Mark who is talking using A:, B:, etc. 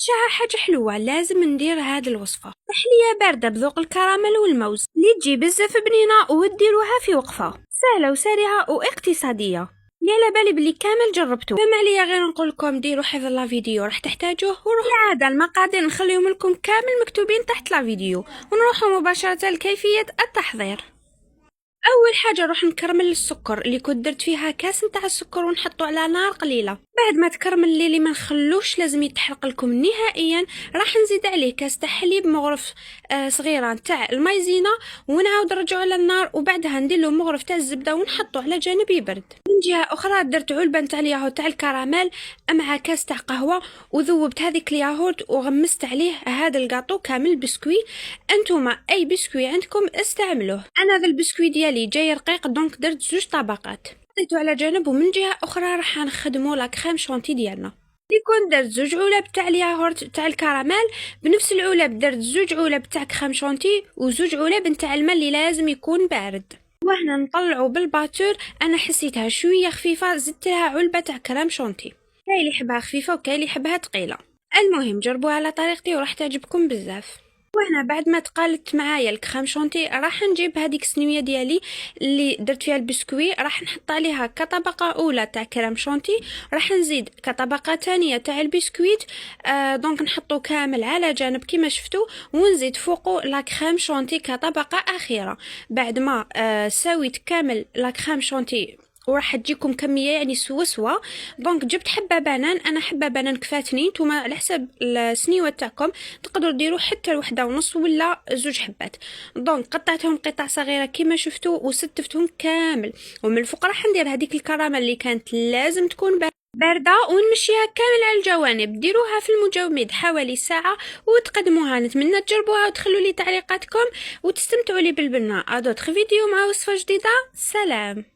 A: شها حاجة حلوة، لازم ندير هذه الوصفة. تحلية باردة بذوق الكراميل والموز اللي تجي بزاف بنينة وتديروها في وقفة سهلة وسريعة واقتصادية. اللي على بالي بلي كامل جربتو، فما عليا غير نقول لكم ديروا حفظ لا فيديو راح تحتاجوه. وروح العادة المقادير نخليهم لكم كامل مكتوبين تحت لا فيديو، ونروحوا مباشرة لكيفية التحضير. اول حاجه نروح نكرمل السكر اللي كنت درت فيها كاس نتاع السكر ونحطه على نار قليله. بعد ما تكرمل اللي ما نخلوش لازم يتحرق لكم نهائيا، راح نزيد عليه كاس تاع حليب مغرف صغيره نتاع المايزينا، ونعاود نرجعو على النار، وبعدها ندير له مغرف تاع الزبده ونحطه على جانب يبرد. من جهه اخرى درت علبه نتاع الياهورت تاع الكراميل مع كاس تاع قهوه، وذوبت هذيك الياهورت وغمست عليه هذا الكاطو كامل بسكوي. انتوما اي بسكوي عندكم استعملوه. انا ذا البسكوي ديالي جاي رقيق دونك درت 2 طبقات حطيته على جانب. ومن جهه اخرى راح نخدموا لا كريم شونتي ديالنا اللي كنت درت 2 علب تاع الياغورت تاع الكراميل. بنفس العلب درت 2 علب تاع كريم شونتي و2 علب نتاع الماء اللي لازم يكون بارد. وهنا نطلعوا بالباتور. انا حسيتها شويه خفيفه، زدت لها علبه تاع كريم شونتي. كاين اللي يحبها خفيفه وكاين اللي يحبها ثقيله. المهم جربوها على طريقتي وراح تعجبكم بزاف. وهنا بعد ما تقالت معايا الكريم شونتي راح نجيب هذيك الصينيه ديالي اللي درت فيها البسكوي، راح نحط عليها كطبقه اولى تاع كريم شونتي، راح نزيد كطبقه ثانيه تاع البسكويت. دونك نحطو كامل على جانب كما شفتوا، ونزيد فوقو لا كريم شونتي كطبقه اخيره. بعد ما سويت كامل لا كريم شونتي وراح تجيكم كميه يعني سوا. دونك جبت حبه بنان، انا حبه بنان كفاتني، نتوما على حسب السنيوه تاعكم تقدروا ديروا حتى 1.5 ولا 2 حبات. دونك قطعتهم قطع صغيره كما شفتوا وستفتهم كامل. ومن الفوق راح ندير هذيك الكراميل اللي كانت لازم تكون باردة، ونمشيها كامل على الجوانب. ديروها في المجمد حوالي ساعة وتقدموها. نتمنى تجربوها وتخلوا لي تعليقاتكم وتستمتعوا لي بالبناء. ادوتر فيديو مع وصفة جديدة. سلام.